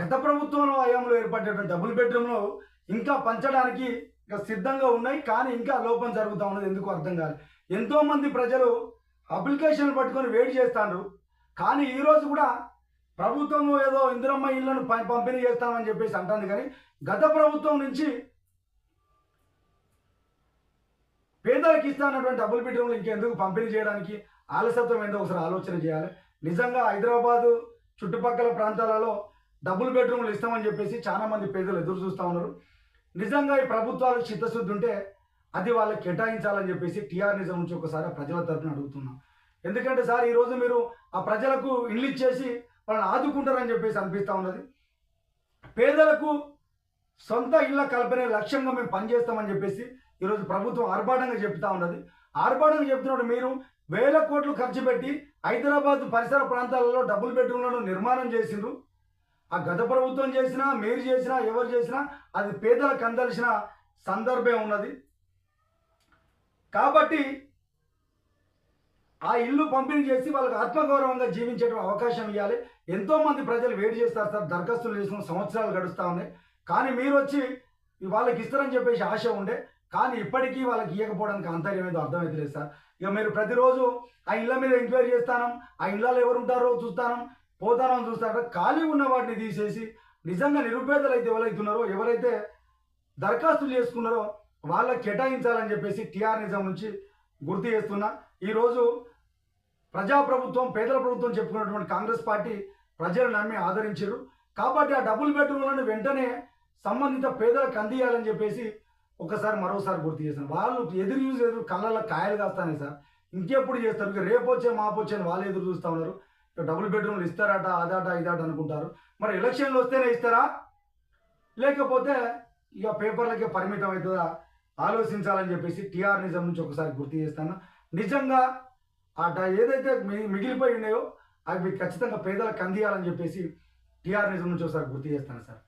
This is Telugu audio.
గత ప్రభుత్వంలో హయాంలో ఏర్పడేటువంటి డబుల్ బెడ్రూమ్‌లు ఇంకా పంచడానికి సిద్ధంగా ఉన్నాయి. కానీ ఇంకా లోపం జరుగుతా ఉన్నది. ఎందుకో అర్థం కాలేదు. ఎంతోమంది ప్రజలు అప్లికేషన్‌లు పట్టుకొని వెయిట్ చేస్తాండ్రు. కానీ ఈరోజు కూడా ప్రభుత్వం ఏదో ఇందిరమ్మ ఇళ్లను పంపిణీ చేస్తామని చెప్పేసి అంటుంది. కానీ గత ప్రభుత్వం నుంచి పేదలకు ఇస్తానటువంటి డబుల్ బెడ్రూమ్‌లు ఇంకెందుకు పంపిణీ చేయడానికి ఆలస్యత్వం ఏందో ఒకసారి ఆలోచన చేయాలి. నిజంగా హైదరాబాదు చుట్టుపక్కల ప్రాంతాలలో డబుల్ బెడ్రూమ్‌లు ఇస్తామని చెప్పేసి చాలా మంది పేదలు ఎదురు చూస్తూ ఉన్నారు. నిజంగా ఈ ప్రభుత్వాలకు చిత్తశుద్ధి ఉంటే అది వాళ్ళకి కేటాయించాలని చెప్పేసి టీఆర్ నిజం నుంచి ఒకసారి ప్రజల తరఫున అడుగుతున్నాం. ఎందుకంటే సార్ ఈరోజు మీరు ఆ ప్రజలకు ఇల్లు ఇచ్చేసి వాళ్ళని ఆదుకుంటారని చెప్పేసి అనిపిస్తూ ఉన్నది. పేదలకు సొంత ఇళ్ల కల్పనే లక్ష్యంగా మేము పనిచేస్తామని చెప్పేసి ఈరోజు ప్రభుత్వం ఆర్భాటంగా చెప్తా ఉన్నది. ఆర్భాటంగా చెప్తున్నప్పుడు మీరు వేల కోట్లు ఖర్చు పెట్టి హైదరాబాద్ పరిసర ప్రాంతాలలో డబుల్ బెడ్రూమ్లను నిర్మాణం చేసిండ్రు. ఆ గత ప్రభుత్వం చేసినా, మీరు చేసినా, ఎవరు చేసినా అది పేదలకు అందాల్సిన సందర్భం ఉన్నది. కాబట్టి ఆ ఇల్లు పంపిణీ చేసి వాళ్ళకి ఆత్మగౌరవంగా జీవించే అవకాశం ఇవ్వాలి. ఎంతోమంది ప్రజలు వెయిట్ చేస్తారు సార్. దరఖాస్తులు చేసుకున్న సంవత్సరాలు గడుస్తూ ఉన్నాయి. కానీ మీరు వచ్చి వాళ్ళకి ఇస్తారని చెప్పేసి ఆశ ఉండే. కానీ ఇప్పటికీ వాళ్ళకి ఇవ్వకపోవడానికి ఆంతర్యం ఏదో అర్థమవుతలేదు సార్. ఇక మీరు ప్రతిరోజు ఆ ఇళ్ళ మీద ఎంక్వైరీ చేస్తాను, ఆ ఇళ్ళలో ఎవరు ఉంటారో చూస్తాను, పోతానని చూస్తారో ఖాళీ ఉన్న వాటిని తీసేసి నిజంగా నిరుపేదలు అయితే ఎవరైతున్నారో, ఎవరైతే దరఖాస్తులు చేసుకున్నారో వాళ్ళకి కేటాయించాలని చెప్పేసి టీఆర్ నిజం నుంచి గుర్తు చేస్తున్నా. ఈరోజు ప్రజాప్రభుత్వం, పేదల ప్రభుత్వం చెప్పుకున్నటువంటి కాంగ్రెస్ పార్టీ ప్రజలు నమ్మి ఆదరించారు. కాబట్టి ఆ డబుల్ బెడ్రూమ్లను వెంటనే సంబంధిత పేదలకు అందియాలని చెప్పేసి మరోసారి గుర్తు చేశాను. వాళ్ళు ఎదురు కళ్ళల్లో కాయలు కాస్తానే సార్. ఇంకెప్పుడు చేస్తారు? ఇక రేపొచ్చే మాపొచ్చే అని వాళ్ళు ఎదురు చూస్తూ ఉన్నారు. డబుల్ బెడ్రూమ్లు ఇస్తారట, అదాట ఇదాట అనుకుంటారు. మరి ఎలక్షన్లు వస్తేనే ఇస్తారా, లేకపోతే ఇక పేపర్లకే పరిమితం అవుతుందా ఆలోచించాలని చెప్పేసి టీఆర్ నిజం నుంచి ఒకసారి గుర్తు చేస్తాను. నిజంగా ఏదైతే మిగిలిపోయి ఉన్నాయో అవి ఖచ్చితంగా పేదలకు అందియాలని చెప్పేసి టీఆర్ నిజం నుంచి ఒకసారి గుర్తు చేస్తాను సార్.